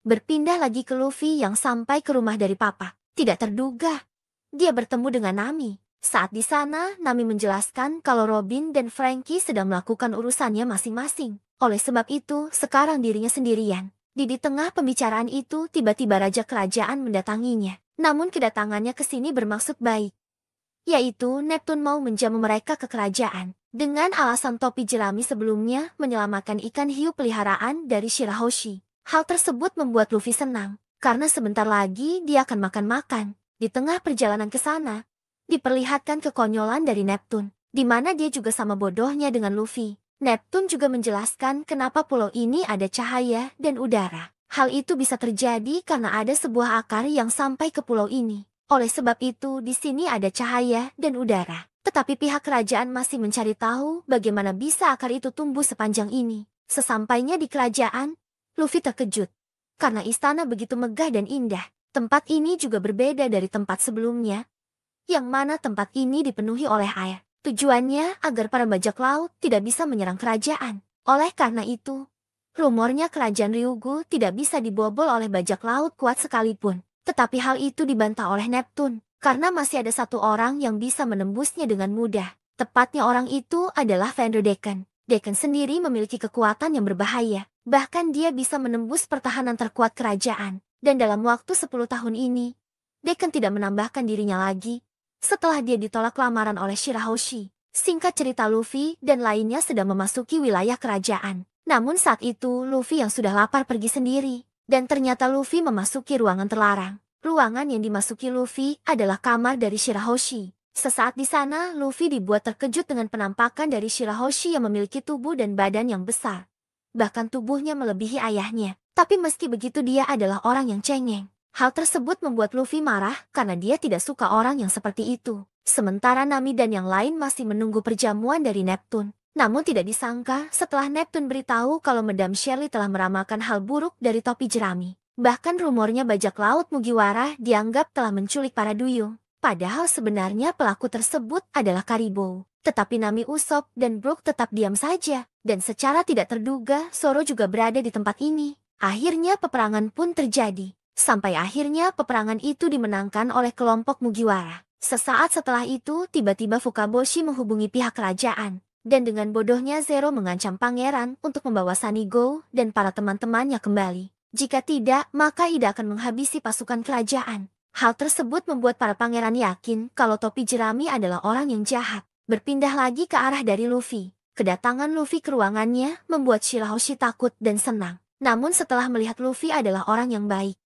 Berpindah lagi ke Luffy yang sampai ke rumah dari Papa. Tidak terduga, dia bertemu dengan Nami. Saat di sana, Nami menjelaskan kalau Robin dan Frankie sedang melakukan urusannya masing-masing. Oleh sebab itu, sekarang dirinya sendirian. Di tengah pembicaraan itu, tiba-tiba Raja Kerajaan mendatanginya. Namun kedatangannya ke sini bermaksud baik, yaitu Neptune mau menjamu mereka ke kerajaan. Dengan alasan topi jerami sebelumnya menyelamatkan ikan hiu peliharaan dari Shirahoshi. Hal tersebut membuat Luffy senang, karena sebentar lagi dia akan makan-makan. Di tengah perjalanan ke sana, diperlihatkan kekonyolan dari Neptune, di mana dia juga sama bodohnya dengan Luffy. Neptune juga menjelaskan kenapa pulau ini ada cahaya dan udara. Hal itu bisa terjadi karena ada sebuah akar yang sampai ke pulau ini. Oleh sebab itu, di sini ada cahaya dan udara. Tetapi pihak kerajaan masih mencari tahu bagaimana bisa akar itu tumbuh sepanjang ini. Sesampainya di kerajaan, Luffy terkejut. Karena istana begitu megah dan indah. Tempat ini juga berbeda dari tempat sebelumnya, yang mana tempat ini dipenuhi oleh air. Tujuannya agar para bajak laut tidak bisa menyerang kerajaan. Oleh karena itu, rumornya kerajaan Ryugu tidak bisa dibobol oleh bajak laut kuat sekalipun. Tetapi hal itu dibantah oleh Neptune, karena masih ada satu orang yang bisa menembusnya dengan mudah. Tepatnya orang itu adalah Vanderdecken. Decken sendiri memiliki kekuatan yang berbahaya. Bahkan dia bisa menembus pertahanan terkuat kerajaan. Dan dalam waktu 10 tahun ini, Decken tidak menambahkan dirinya lagi. Setelah dia ditolak lamaran oleh Shirahoshi, singkat cerita Luffy dan lainnya sedang memasuki wilayah kerajaan. Namun saat itu Luffy yang sudah lapar pergi sendiri. Dan ternyata Luffy memasuki ruangan terlarang. Ruangan yang dimasuki Luffy adalah kamar dari Shirahoshi. Sesaat di sana, Luffy dibuat terkejut dengan penampakan dari Shirahoshi yang memiliki tubuh dan badan yang besar. Bahkan tubuhnya melebihi ayahnya. Tapi meski begitu dia adalah orang yang cengeng. Hal tersebut membuat Luffy marah karena dia tidak suka orang yang seperti itu. Sementara Nami dan yang lain masih menunggu perjamuan dari Neptune. Namun tidak disangka setelah Neptune beritahu kalau Madame Shirley telah meramalkan hal buruk dari topi jerami. Bahkan rumornya bajak laut Mugiwara dianggap telah menculik para duyung. Padahal sebenarnya pelaku tersebut adalah Karibou. Tetapi Nami Usopp dan Brook tetap diam saja. Dan secara tidak terduga Zoro juga berada di tempat ini. Akhirnya peperangan pun terjadi. Sampai akhirnya peperangan itu dimenangkan oleh kelompok Mugiwara. Sesaat setelah itu tiba-tiba Fukaboshi menghubungi pihak kerajaan. Dan dengan bodohnya Zero mengancam pangeran untuk membawa Sunny Go dan para teman-temannya kembali. Jika tidak, maka Ida akan menghabisi pasukan kerajaan. Hal tersebut membuat para pangeran yakin kalau topi jerami adalah orang yang jahat. Berpindah lagi ke arah dari Luffy. Kedatangan Luffy ke ruangannya membuat Shirahoshi takut dan senang. Namun setelah melihat Luffy adalah orang yang baik,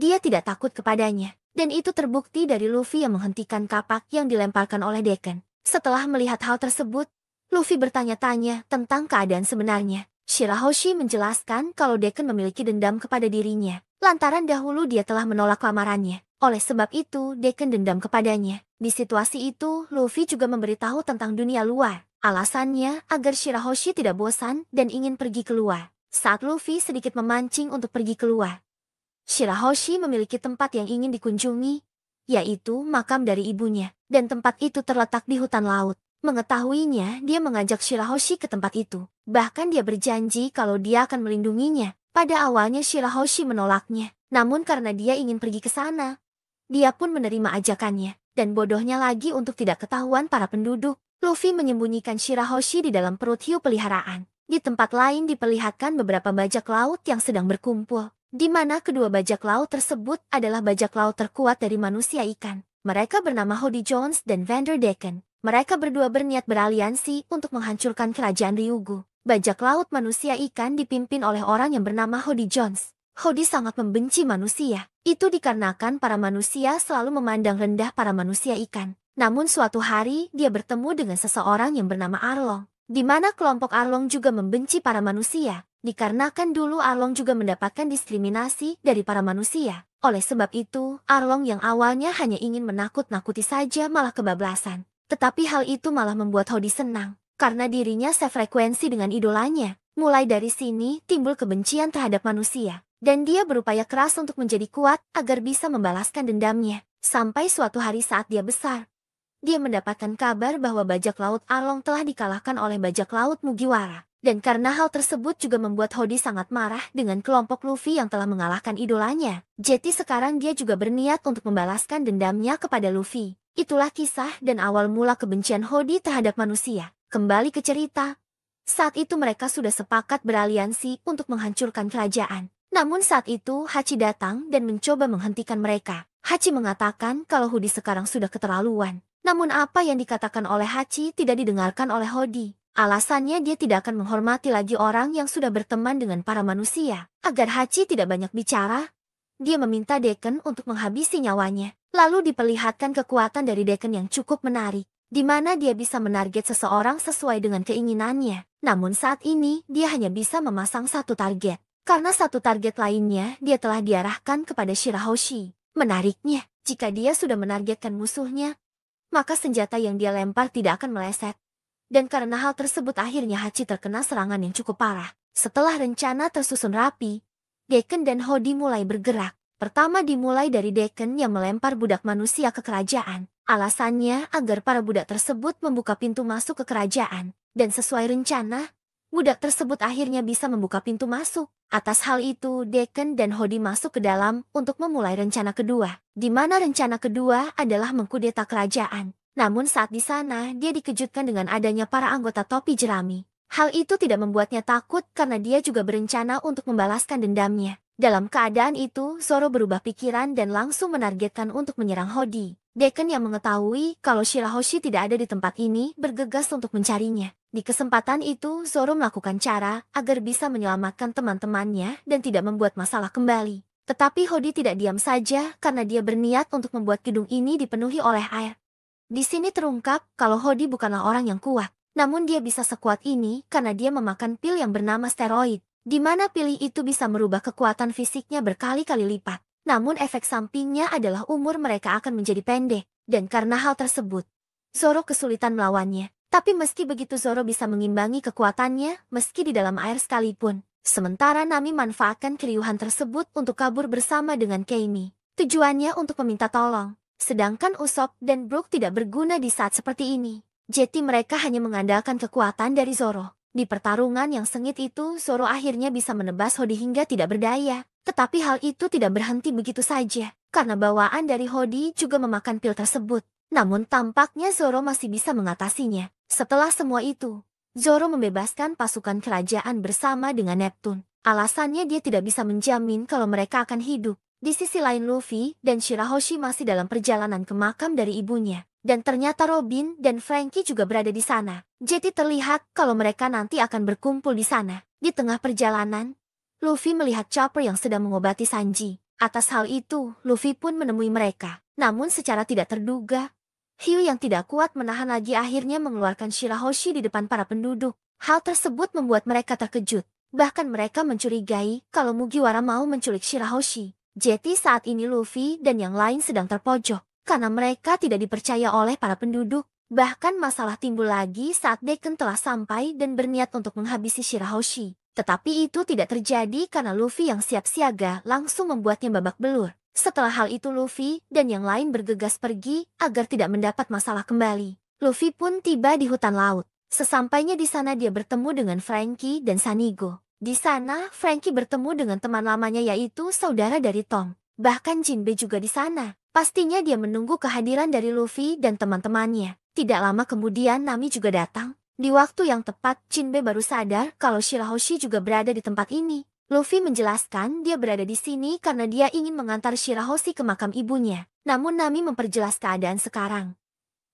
dia tidak takut kepadanya. Dan itu terbukti dari Luffy yang menghentikan kapak yang dilemparkan oleh Decken. Setelah melihat hal tersebut, Luffy bertanya-tanya tentang keadaan sebenarnya. Shirahoshi menjelaskan kalau Decken memiliki dendam kepada dirinya, lantaran dahulu dia telah menolak lamarannya. Oleh sebab itu, Decken dendam kepadanya. Di situasi itu, Luffy juga memberitahu tentang dunia luar. Alasannya agar Shirahoshi tidak bosan dan ingin pergi keluar. Saat Luffy sedikit memancing untuk pergi keluar, Shirahoshi memiliki tempat yang ingin dikunjungi, yaitu makam dari ibunya. Dan tempat itu terletak di hutan laut. Mengetahuinya, dia mengajak Shirahoshi ke tempat itu. Bahkan dia berjanji kalau dia akan melindunginya. Pada awalnya Shirahoshi menolaknya. Namun karena dia ingin pergi ke sana, dia pun menerima ajakannya. Dan bodohnya lagi untuk tidak ketahuan para penduduk, Luffy menyembunyikan Shirahoshi di dalam perut hiu peliharaan. Di tempat lain diperlihatkan beberapa bajak laut yang sedang berkumpul. Di mana kedua bajak laut tersebut adalah bajak laut terkuat dari manusia ikan. Mereka bernama Hody Jones dan Vanderdecken. Mereka berdua berniat beraliansi untuk menghancurkan kerajaan Ryugu. Bajak laut manusia ikan dipimpin oleh orang yang bernama Hody Jones. Hody sangat membenci manusia. Itu dikarenakan para manusia selalu memandang rendah para manusia ikan. Namun suatu hari dia bertemu dengan seseorang yang bernama Arlong. Di mana kelompok Arlong juga membenci para manusia. Dikarenakan dulu Arlong juga mendapatkan diskriminasi dari para manusia. Oleh sebab itu, Arlong yang awalnya hanya ingin menakut-nakuti saja malah kebablasan. Tetapi hal itu malah membuat Hody senang, karena dirinya sefrekuensi dengan idolanya. Mulai dari sini timbul kebencian terhadap manusia, dan dia berupaya keras untuk menjadi kuat agar bisa membalaskan dendamnya. Sampai suatu hari saat dia besar, dia mendapatkan kabar bahwa bajak laut Arlong telah dikalahkan oleh bajak laut Mugiwara. Dan karena hal tersebut juga membuat Hody sangat marah dengan kelompok Luffy yang telah mengalahkan idolanya. Jadi sekarang dia juga berniat untuk membalaskan dendamnya kepada Luffy. Itulah kisah dan awal mula kebencian Hody terhadap manusia. Kembali ke cerita. Saat itu mereka sudah sepakat beraliansi untuk menghancurkan kerajaan. Namun saat itu Hachi datang dan mencoba menghentikan mereka. Hachi mengatakan kalau Hody sekarang sudah keterlaluan. Namun apa yang dikatakan oleh Hachi tidak didengarkan oleh Hody. Alasannya dia tidak akan menghormati lagi orang yang sudah berteman dengan para manusia. Agar Hachi tidak banyak bicara, dia meminta Dekken untuk menghabisi nyawanya. Lalu diperlihatkan kekuatan dari Dekken yang cukup menarik, di mana dia bisa menarget seseorang sesuai dengan keinginannya. Namun saat ini dia hanya bisa memasang satu target. Karena satu target lainnya dia telah diarahkan kepada Shirahoshi. Menariknya, jika dia sudah menargetkan musuhnya, maka senjata yang dia lempar tidak akan meleset. Dan karena hal tersebut akhirnya Hachi terkena serangan yang cukup parah. Setelah rencana tersusun rapi, Dekken dan Hody mulai bergerak. Pertama dimulai dari Dekken yang melempar budak manusia ke kerajaan. Alasannya agar para budak tersebut membuka pintu masuk ke kerajaan. Dan sesuai rencana, budak tersebut akhirnya bisa membuka pintu masuk. Atas hal itu, Dekken dan Hody masuk ke dalam untuk memulai rencana kedua. Di mana rencana kedua adalah mengkudeta kerajaan. Namun saat di sana, dia dikejutkan dengan adanya para anggota topi jerami. Hal itu tidak membuatnya takut karena dia juga berencana untuk membalaskan dendamnya. Dalam keadaan itu, Zoro berubah pikiran dan langsung menargetkan untuk menyerang Hody. Dekken yang mengetahui kalau Shirahoshi tidak ada di tempat ini bergegas untuk mencarinya. Di kesempatan itu, Zoro melakukan cara agar bisa menyelamatkan teman-temannya dan tidak membuat masalah kembali. Tetapi Hody tidak diam saja karena dia berniat untuk membuat gedung ini dipenuhi oleh air. Di sini terungkap kalau Hody bukanlah orang yang kuat. Namun dia bisa sekuat ini karena dia memakan pil yang bernama steroid. Di mana pil itu bisa merubah kekuatan fisiknya berkali-kali lipat. Namun efek sampingnya adalah umur mereka akan menjadi pendek. Dan karena hal tersebut, Zoro kesulitan melawannya. Tapi meski begitu Zoro bisa mengimbangi kekuatannya meski di dalam air sekalipun. Sementara Nami manfaatkan keriuhan tersebut untuk kabur bersama dengan Keimi. Tujuannya untuk meminta tolong. Sedangkan Usopp dan Brook tidak berguna di saat seperti ini. Jadi mereka hanya mengandalkan kekuatan dari Zoro. Di pertarungan yang sengit itu, Zoro akhirnya bisa menebas Hody hingga tidak berdaya. Tetapi hal itu tidak berhenti begitu saja. Karena bawaan dari Hody juga memakan pil tersebut. Namun tampaknya Zoro masih bisa mengatasinya. Setelah semua itu, Zoro membebaskan pasukan kerajaan bersama dengan Neptune. Alasannya dia tidak bisa menjamin kalau mereka akan hidup. Di sisi lain Luffy dan Shirahoshi masih dalam perjalanan ke makam dari ibunya. Dan ternyata Robin dan Franky juga berada di sana. Jadi terlihat kalau mereka nanti akan berkumpul di sana. Di tengah perjalanan, Luffy melihat Chopper yang sedang mengobati Sanji. Atas hal itu, Luffy pun menemui mereka. Namun secara tidak terduga, Hiu yang tidak kuat menahan lagi akhirnya mengeluarkan Shirahoshi di depan para penduduk. Hal tersebut membuat mereka terkejut. Bahkan mereka mencurigai kalau Mugiwara mau menculik Shirahoshi. Jadi saat ini Luffy dan yang lain sedang terpojok, karena mereka tidak dipercaya oleh para penduduk. Bahkan masalah timbul lagi saat Dekken telah sampai dan berniat untuk menghabisi Shirahoshi. Tetapi itu tidak terjadi karena Luffy yang siap siaga langsung membuatnya babak belur. Setelah hal itu Luffy dan yang lain bergegas pergi agar tidak mendapat masalah kembali. Luffy pun tiba di hutan laut. Sesampainya di sana dia bertemu dengan Franky dan Sanigo. Di sana, Franky bertemu dengan teman lamanya yaitu saudara dari Tom. Bahkan Jinbe juga di sana. Pastinya dia menunggu kehadiran dari Luffy dan teman-temannya. Tidak lama kemudian Nami juga datang. Di waktu yang tepat, Jinbe baru sadar kalau Shirahoshi juga berada di tempat ini. Luffy menjelaskan dia berada di sini karena dia ingin mengantar Shirahoshi ke makam ibunya. Namun Nami memperjelas keadaan sekarang.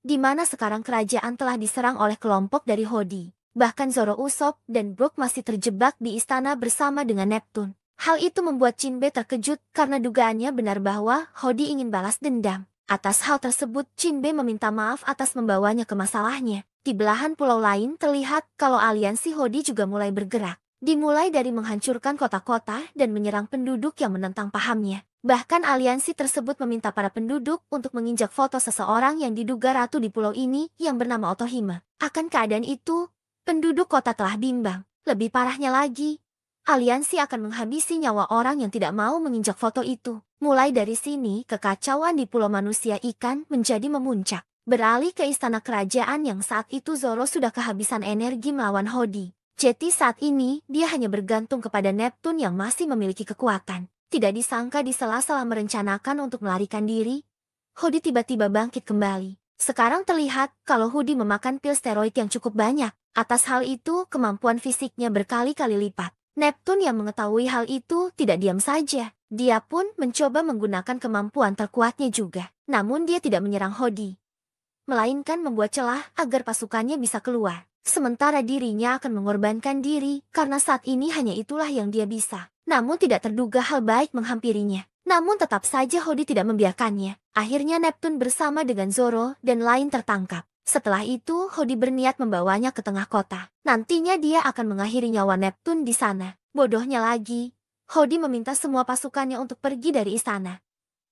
Di mana sekarang kerajaan telah diserang oleh kelompok dari Hody. Bahkan Zoro, Usopp dan Brook masih terjebak di istana bersama dengan Neptune. Hal itu membuat Jinbe terkejut karena dugaannya benar bahwa Hody ingin balas dendam. Atas hal tersebut, Jinbe meminta maaf atas membawanya ke masalahnya. Di belahan pulau lain terlihat kalau aliansi Hody juga mulai bergerak. Dimulai dari menghancurkan kota-kota dan menyerang penduduk yang menentang pahamnya. Bahkan aliansi tersebut meminta para penduduk untuk menginjak foto seseorang yang diduga ratu di pulau ini yang bernama Otohime. Akan keadaan itu, penduduk kota telah bimbang. Lebih parahnya lagi, aliansi akan menghabisi nyawa orang yang tidak mau menginjak foto itu. Mulai dari sini, kekacauan di pulau manusia ikan menjadi memuncak. Beralih ke istana kerajaan yang saat itu Zoro sudah kehabisan energi melawan Hody. Jadi saat ini, dia hanya bergantung kepada Neptune yang masih memiliki kekuatan. Tidak disangka di sela-sela merencanakan untuk melarikan diri, Hody tiba-tiba bangkit kembali. Sekarang terlihat kalau Hody memakan pil steroid yang cukup banyak. Atas hal itu, kemampuan fisiknya berkali-kali lipat. Neptune yang mengetahui hal itu tidak diam saja. Dia pun mencoba menggunakan kemampuan terkuatnya juga. Namun dia tidak menyerang Hody, melainkan membuat celah agar pasukannya bisa keluar. Sementara dirinya akan mengorbankan diri karena saat ini hanya itulah yang dia bisa. Namun tidak terduga hal baik menghampirinya. Namun tetap saja Hody tidak membiarkannya. Akhirnya Neptune bersama dengan Zoro dan lain tertangkap. Setelah itu Hody berniat membawanya ke tengah kota. Nantinya dia akan mengakhiri nyawa Neptune di sana. Bodohnya lagi, Hody meminta semua pasukannya untuk pergi dari istana.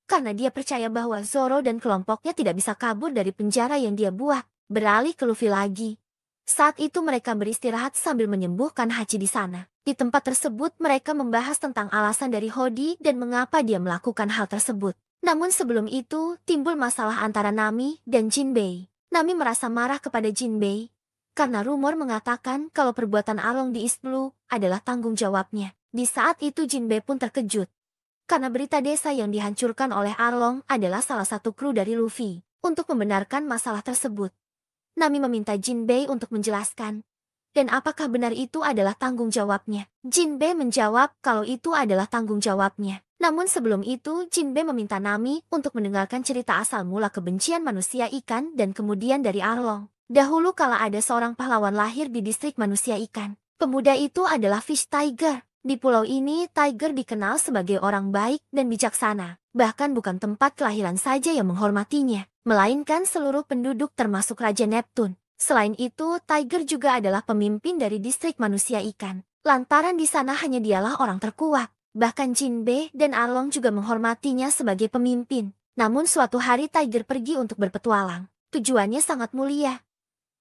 Karena dia percaya bahwa Zoro dan kelompoknya tidak bisa kabur dari penjara yang dia buat. Beralih ke Luffy lagi. Saat itu mereka beristirahat sambil menyembuhkan Hachi di sana. Di tempat tersebut mereka membahas tentang alasan dari Hody dan mengapa dia melakukan hal tersebut. Namun sebelum itu, timbul masalah antara Nami dan Jinbei. Nami merasa marah kepada Jinbei karena rumor mengatakan kalau perbuatan Arlong di East Blue adalah tanggung jawabnya. Di saat itu Jinbei pun terkejut karena berita desa yang dihancurkan oleh Arlong adalah salah satu kru dari Luffy. Untuk membenarkan masalah tersebut, Nami meminta Jinbei untuk menjelaskan. Dan apakah benar itu adalah tanggung jawabnya? Jinbei menjawab kalau itu adalah tanggung jawabnya. Namun sebelum itu, Jinbei meminta Nami untuk mendengarkan cerita asal mula kebencian manusia ikan dan kemudian dari Arlong. Dahulu kala ada seorang pahlawan lahir di distrik manusia ikan. Pemuda itu adalah Fish Tiger. Di pulau ini, Tiger dikenal sebagai orang baik dan bijaksana. Bahkan bukan tempat kelahiran saja yang menghormatinya, melainkan seluruh penduduk termasuk Raja Neptune. Selain itu, Tiger juga adalah pemimpin dari distrik manusia ikan. Lantaran di sana hanya dialah orang terkuat. Bahkan Jinbei dan Arlong juga menghormatinya sebagai pemimpin. Namun suatu hari Tiger pergi untuk berpetualang. Tujuannya sangat mulia.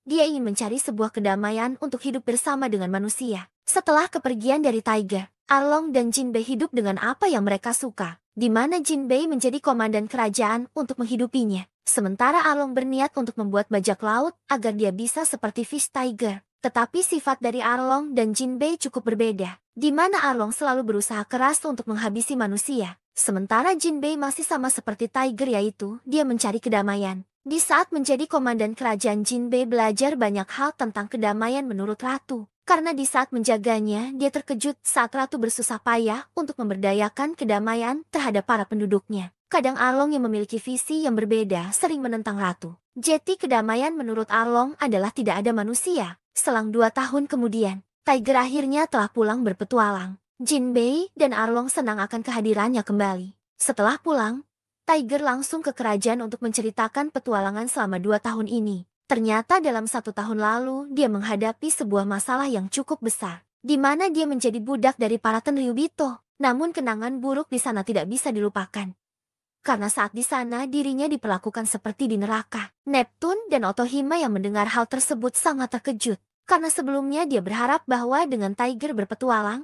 Dia ingin mencari sebuah kedamaian untuk hidup bersama dengan manusia. Setelah kepergian dari Tiger, Arlong dan Jinbei hidup dengan apa yang mereka suka, di mana Jinbei menjadi komandan kerajaan untuk menghidupinya. Sementara Arlong berniat untuk membuat bajak laut agar dia bisa seperti Fish Tiger. Tetapi sifat dari Arlong dan Jinbei cukup berbeda, di mana Arlong selalu berusaha keras untuk menghabisi manusia. Sementara Jinbei masih sama seperti Tiger, yaitu dia mencari kedamaian. Di saat menjadi komandan kerajaan, Jinbei belajar banyak hal tentang kedamaian menurut Ratu. Karena di saat menjaganya, dia terkejut saat Ratu bersusah payah untuk memberdayakan kedamaian terhadap para penduduknya. Kadang Arlong yang memiliki visi yang berbeda sering menentang Ratu. Jadi kedamaian menurut Arlong adalah tidak ada manusia. Selang 2 tahun kemudian, Tiger akhirnya telah pulang berpetualang. Jinbei dan Arlong senang akan kehadirannya kembali. Setelah pulang, Tiger langsung ke kerajaan untuk menceritakan petualangan selama 2 tahun ini. Ternyata dalam 1 tahun lalu, dia menghadapi sebuah masalah yang cukup besar, di mana dia menjadi budak dari para Tenryubito. Namun kenangan buruk di sana tidak bisa dilupakan. Karena saat di sana dirinya diperlakukan seperti di neraka. Neptune dan Otohime yang mendengar hal tersebut sangat terkejut. Karena sebelumnya dia berharap bahwa dengan Tiger berpetualang,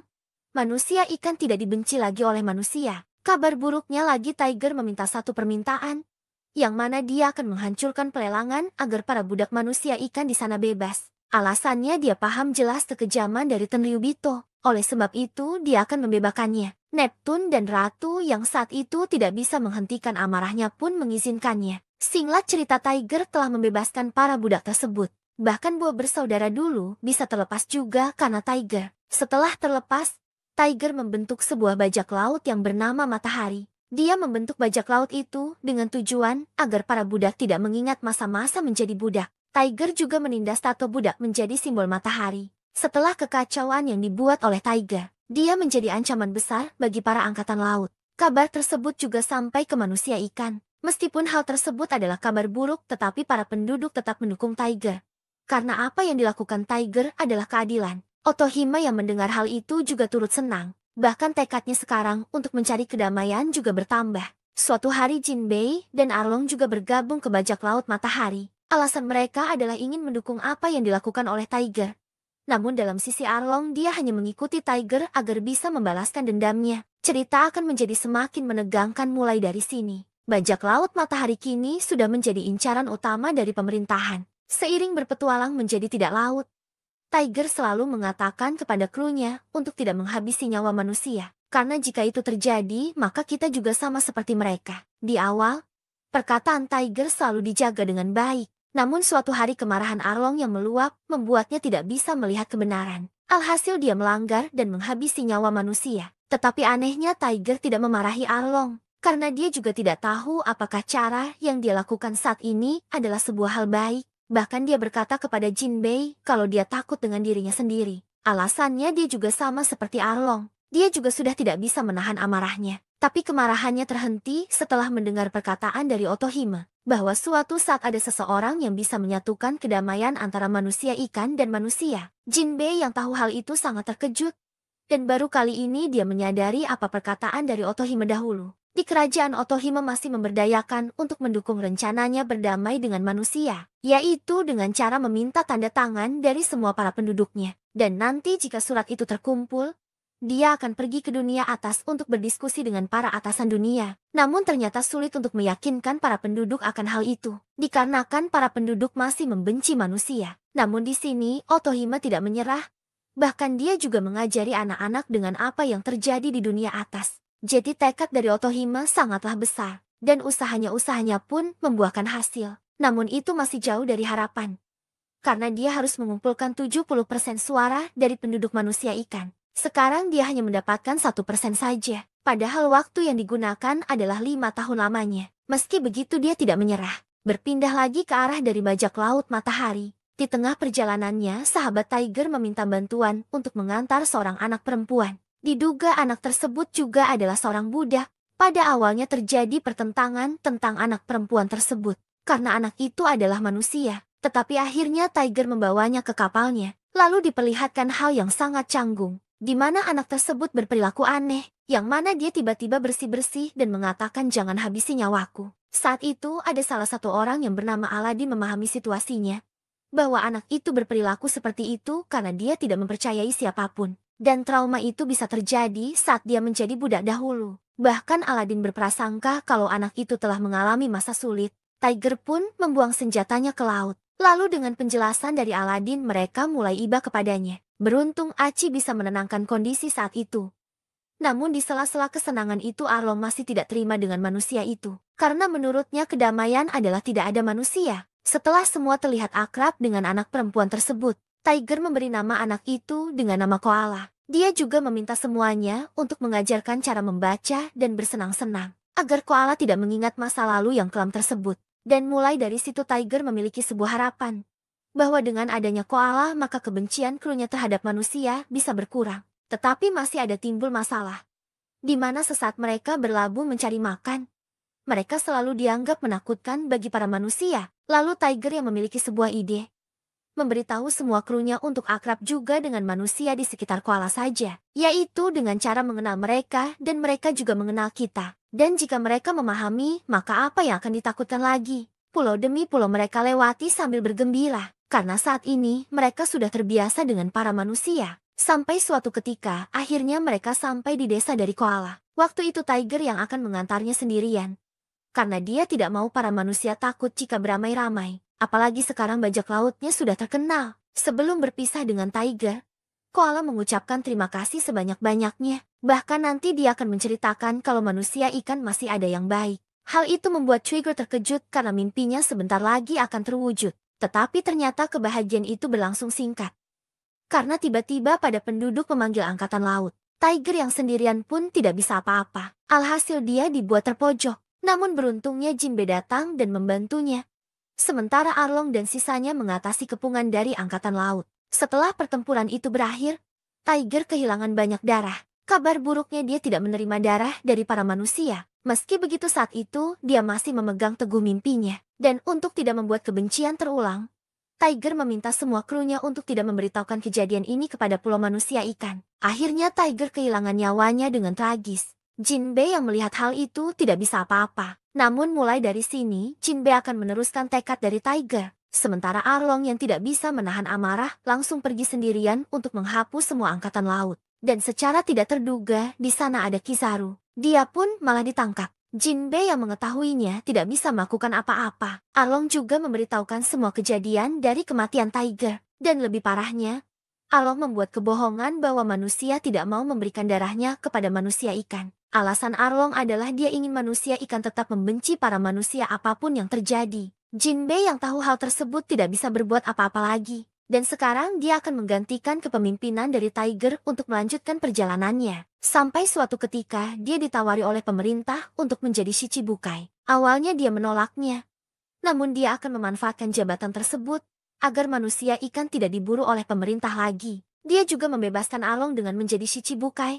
manusia ikan tidak dibenci lagi oleh manusia. Kabar buruknya lagi, Tiger meminta satu permintaan, yang mana dia akan menghancurkan pelelangan agar para budak manusia ikan di sana bebas. Alasannya dia paham jelas kekejaman dari Tenryubito. Oleh sebab itu dia akan membebaskannya. Neptune dan Ratu yang saat itu tidak bisa menghentikan amarahnya pun mengizinkannya. Singkat cerita, Tiger telah membebaskan para budak tersebut. Bahkan buah bersaudara dulu bisa terlepas juga karena Tiger. Setelah terlepas, Tiger membentuk sebuah bajak laut yang bernama Matahari. Dia membentuk bajak laut itu dengan tujuan agar para budak tidak mengingat masa-masa menjadi budak. Tiger juga menindas tato budak menjadi simbol matahari. Setelah kekacauan yang dibuat oleh Tiger, dia menjadi ancaman besar bagi para angkatan laut. Kabar tersebut juga sampai ke manusia ikan. Meskipun hal tersebut adalah kabar buruk, tetapi para penduduk tetap mendukung Tiger. Karena apa yang dilakukan Tiger adalah keadilan. Otohime yang mendengar hal itu juga turut senang. Bahkan tekadnya sekarang untuk mencari kedamaian juga bertambah. Suatu hari Jinbei dan Arlong juga bergabung ke bajak laut Matahari. Alasan mereka adalah ingin mendukung apa yang dilakukan oleh Tiger. Namun dalam sisi Arlong, dia hanya mengikuti Tiger agar bisa membalaskan dendamnya. Cerita akan menjadi semakin menegangkan mulai dari sini. Bajak laut Matahari kini sudah menjadi incaran utama dari pemerintahan. Seiring berpetualang menjadi tidak laut, Tiger selalu mengatakan kepada krunya untuk tidak menghabisi nyawa manusia. Karena jika itu terjadi, maka kita juga sama seperti mereka. Di awal, perkataan Tiger selalu dijaga dengan baik. Namun suatu hari kemarahan Arlong yang meluap membuatnya tidak bisa melihat kebenaran. Alhasil dia melanggar dan menghabisi nyawa manusia. Tetapi anehnya Tiger tidak memarahi Arlong. Karena dia juga tidak tahu apakah cara yang dia lakukan saat ini adalah sebuah hal baik. Bahkan dia berkata kepada Jinbei kalau dia takut dengan dirinya sendiri. Alasannya dia juga sama seperti Arlong. Dia juga sudah tidak bisa menahan amarahnya. Tapi kemarahannya terhenti setelah mendengar perkataan dari Otohime. Bahwa suatu saat ada seseorang yang bisa menyatukan kedamaian antara manusia ikan dan manusia. Jinbei yang tahu hal itu sangat terkejut. Dan baru kali ini dia menyadari apa perkataan dari Otohime dahulu. Di kerajaan Otohime masih memberdayakan untuk mendukung rencananya berdamai dengan manusia, yaitu dengan cara meminta tanda tangan dari semua para penduduknya. Dan nanti jika surat itu terkumpul, dia akan pergi ke dunia atas untuk berdiskusi dengan para atasan dunia. Namun ternyata sulit untuk meyakinkan para penduduk akan hal itu, dikarenakan para penduduk masih membenci manusia. Namun di sini Otohime tidak menyerah, bahkan dia juga mengajari anak-anak dengan apa yang terjadi di dunia atas. Jadi tekad dari Otohime sangatlah besar, dan usahanya pun membuahkan hasil. Namun itu masih jauh dari harapan. Karena dia harus mengumpulkan 70% suara dari penduduk manusia ikan. Sekarang dia hanya mendapatkan 1% saja. Padahal waktu yang digunakan adalah 5 tahun lamanya. Meski begitu dia tidak menyerah. Berpindah lagi ke arah dari bajak laut matahari. Di tengah perjalanannya, sahabat Tiger meminta bantuan untuk mengantar seorang anak perempuan. Diduga anak tersebut juga adalah seorang budak. Pada awalnya terjadi pertentangan tentang anak perempuan tersebut, karena anak itu adalah manusia. Tetapi akhirnya Tiger membawanya ke kapalnya, lalu diperlihatkan hal yang sangat canggung, di mana anak tersebut berperilaku aneh, yang mana dia tiba-tiba bersih-bersih dan mengatakan jangan habisi nyawaku. Saat itu ada salah satu orang yang bernama Aladin memahami situasinya, bahwa anak itu berperilaku seperti itu karena dia tidak mempercayai siapapun. Dan trauma itu bisa terjadi saat dia menjadi budak dahulu. Bahkan Aladin berprasangka kalau anak itu telah mengalami masa sulit. Tiger pun membuang senjatanya ke laut. Lalu dengan penjelasan dari Aladin mereka mulai iba kepadanya. Beruntung Aci bisa menenangkan kondisi saat itu. Namun di sela-sela kesenangan itu Arlong masih tidak terima dengan manusia itu. Karena menurutnya kedamaian adalah tidak ada manusia. Setelah semua terlihat akrab dengan anak perempuan tersebut, Tiger memberi nama anak itu dengan nama Koala. Dia juga meminta semuanya untuk mengajarkan cara membaca dan bersenang-senang, agar Koala tidak mengingat masa lalu yang kelam tersebut. Dan mulai dari situ Tiger memiliki sebuah harapan, bahwa dengan adanya Koala maka kebencian krunya terhadap manusia bisa berkurang. Tetapi masih ada timbul masalah, di mana sesaat mereka berlabuh mencari makan, mereka selalu dianggap menakutkan bagi para manusia. Lalu Tiger yang memiliki sebuah ide, memberitahu semua krunya untuk akrab juga dengan manusia di sekitar Koala saja, yaitu dengan cara mengenal mereka dan mereka juga mengenal kita. Dan jika mereka memahami, maka apa yang akan ditakutkan lagi? Pulau demi pulau mereka lewati sambil bergembira, karena saat ini mereka sudah terbiasa dengan para manusia. Sampai suatu ketika, akhirnya mereka sampai di desa dari Koala. Waktu itu Tiger yang akan mengantarnya sendirian, karena dia tidak mau para manusia takut jika beramai-ramai. Apalagi sekarang bajak lautnya sudah terkenal. Sebelum berpisah dengan Tiger, Koala mengucapkan terima kasih sebanyak-banyaknya. Bahkan nanti dia akan menceritakan kalau manusia ikan masih ada yang baik. Hal itu membuat Tiger terkejut karena mimpinya sebentar lagi akan terwujud. Tetapi ternyata kebahagiaan itu berlangsung singkat. Karena tiba-tiba pada penduduk memanggil angkatan laut. Tiger yang sendirian pun tidak bisa apa-apa. Alhasil dia dibuat terpojok. Namun beruntungnya Jinbei datang dan membantunya. Sementara Arlong dan sisanya mengatasi kepungan dari angkatan laut. Setelah pertempuran itu berakhir, Tiger kehilangan banyak darah. Kabar buruknya dia tidak menerima darah dari para manusia. Meski begitu saat itu, dia masih memegang teguh mimpinya. Dan untuk tidak membuat kebencian terulang, Tiger meminta semua krunya untuk tidak memberitahukan kejadian ini kepada pulau manusia ikan. Akhirnya Tiger kehilangan nyawanya dengan tragis. Jinbei yang melihat hal itu tidak bisa apa-apa. Namun mulai dari sini, Jinbei akan meneruskan tekad dari Tiger. Sementara Arlong yang tidak bisa menahan amarah langsung pergi sendirian untuk menghapus semua angkatan laut. Dan secara tidak terduga, di sana ada Kizaru. Dia pun malah ditangkap. Jinbei yang mengetahuinya tidak bisa melakukan apa-apa. Arlong juga memberitahukan semua kejadian dari kematian Tiger. Dan lebih parahnya, Arlong membuat kebohongan bahwa manusia tidak mau memberikan darahnya kepada manusia ikan. Alasan Arlong adalah dia ingin manusia ikan tetap membenci para manusia apapun yang terjadi. Jinbei yang tahu hal tersebut tidak bisa berbuat apa-apa lagi. Dan sekarang dia akan menggantikan kepemimpinan dari Tiger untuk melanjutkan perjalanannya. Sampai suatu ketika dia ditawari oleh pemerintah untuk menjadi Shichibukai. Awalnya dia menolaknya. Namun dia akan memanfaatkan jabatan tersebut agar manusia ikan tidak diburu oleh pemerintah lagi. Dia juga membebaskan Arlong dengan menjadi Shichibukai.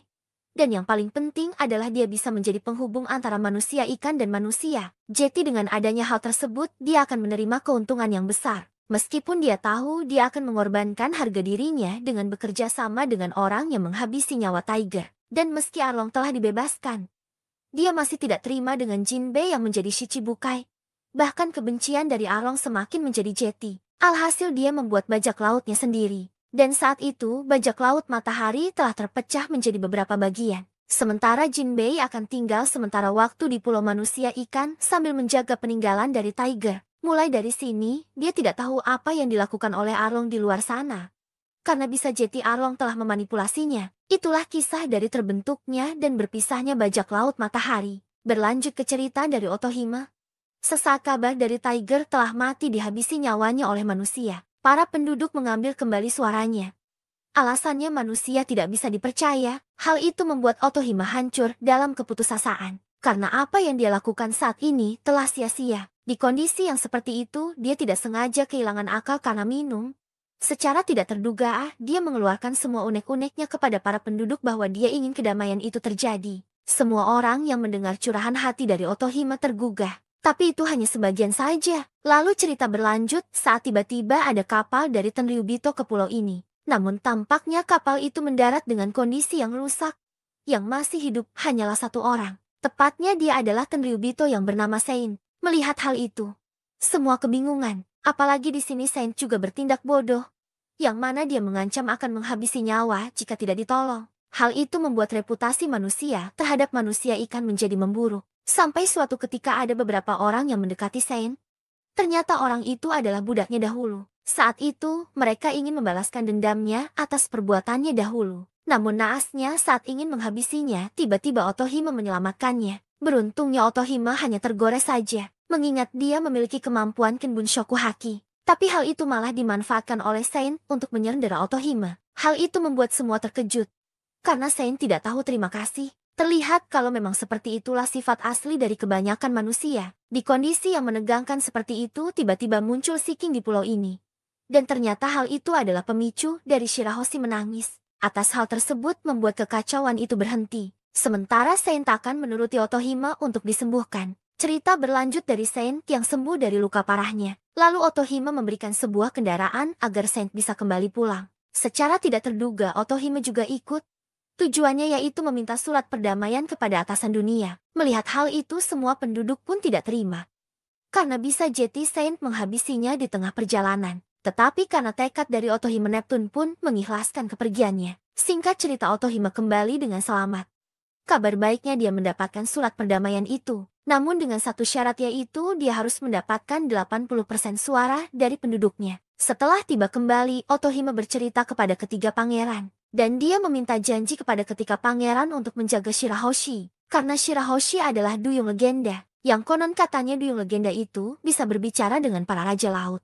Dan yang paling penting adalah dia bisa menjadi penghubung antara manusia ikan dan manusia. Jadi dengan adanya hal tersebut, dia akan menerima keuntungan yang besar. Meskipun dia tahu dia akan mengorbankan harga dirinya dengan bekerja sama dengan orang yang menghabisi nyawa Tiger. Dan meski Arlong telah dibebaskan, dia masih tidak terima dengan Jinbei yang menjadi Shichibukai. Bahkan kebencian dari Arlong semakin menjadi jeti. Alhasil dia membuat bajak lautnya sendiri. Dan saat itu, bajak laut matahari telah terpecah menjadi beberapa bagian. Sementara Jinbei akan tinggal sementara waktu di pulau manusia ikan sambil menjaga peninggalan dari Tiger. Mulai dari sini, dia tidak tahu apa yang dilakukan oleh Arlong di luar sana. Karena bisa jadi Arlong telah memanipulasinya. Itulah kisah dari terbentuknya dan berpisahnya bajak laut matahari. Berlanjut ke cerita dari Otohime. Sesaat kabar dari Tiger telah mati dihabisi nyawanya oleh manusia. Para penduduk mengambil kembali suaranya. Alasannya manusia tidak bisa dipercaya. Hal itu membuat Otohime hancur dalam keputusasaan. Karena apa yang dia lakukan saat ini telah sia-sia. Di kondisi yang seperti itu, dia tidak sengaja kehilangan akal karena minum. Secara tidak terduga, dia mengeluarkan semua unek-uneknya kepada para penduduk bahwa dia ingin kedamaian itu terjadi. Semua orang yang mendengar curahan hati dari Otohime tergugah. Tapi itu hanya sebagian saja. Lalu cerita berlanjut saat tiba-tiba ada kapal dari Tenryubito ke pulau ini. Namun tampaknya kapal itu mendarat dengan kondisi yang rusak. Yang masih hidup hanyalah satu orang. Tepatnya dia adalah Tenryubito yang bernama Saint. Melihat hal itu, semua kebingungan. Apalagi di sini Saint juga bertindak bodoh. Yang mana dia mengancam akan menghabisi nyawa jika tidak ditolong. Hal itu membuat reputasi manusia terhadap manusia ikan menjadi memburuk. Sampai suatu ketika ada beberapa orang yang mendekati Saint. Ternyata orang itu adalah budaknya dahulu. Saat itu, mereka ingin membalaskan dendamnya atas perbuatannya dahulu. Namun naasnya saat ingin menghabisinya, tiba-tiba Otohime menyelamatkannya. Beruntungnya Otohime hanya tergores saja, mengingat dia memiliki kemampuan Kenbun Shoku Haki. Tapi hal itu malah dimanfaatkan oleh Saint untuk menyerang Otohime. Hal itu membuat semua terkejut. Karena Saint tidak tahu terima kasih. Terlihat kalau memang seperti itulah sifat asli dari kebanyakan manusia. Di kondisi yang menegangkan seperti itu, tiba-tiba muncul Si King di pulau ini. Dan ternyata hal itu adalah pemicu dari Shirahoshi menangis. Atas hal tersebut membuat kekacauan itu berhenti. Sementara Saint akan menuruti Otohime untuk disembuhkan. Cerita berlanjut dari Saint yang sembuh dari luka parahnya. Lalu Otohime memberikan sebuah kendaraan agar Saint bisa kembali pulang. Secara tidak terduga Otohime juga ikut. Tujuannya yaitu meminta surat perdamaian kepada atasan dunia. Melihat hal itu semua penduduk pun tidak terima. Karena bisa jadi Saint menghabisinya di tengah perjalanan. Tetapi karena tekad dari Otohime Neptune pun mengikhlaskan kepergiannya. Singkat cerita Otohime kembali dengan selamat. Kabar baiknya dia mendapatkan surat perdamaian itu. Namun dengan satu syarat yaitu dia harus mendapatkan 80% suara dari penduduknya. Setelah tiba kembali, Otohime bercerita kepada ketiga pangeran. Dan dia meminta janji kepada ketiga pangeran untuk menjaga Shirahoshi. Karena Shirahoshi adalah duyung legenda. Yang konon katanya duyung legenda itu bisa berbicara dengan para raja laut.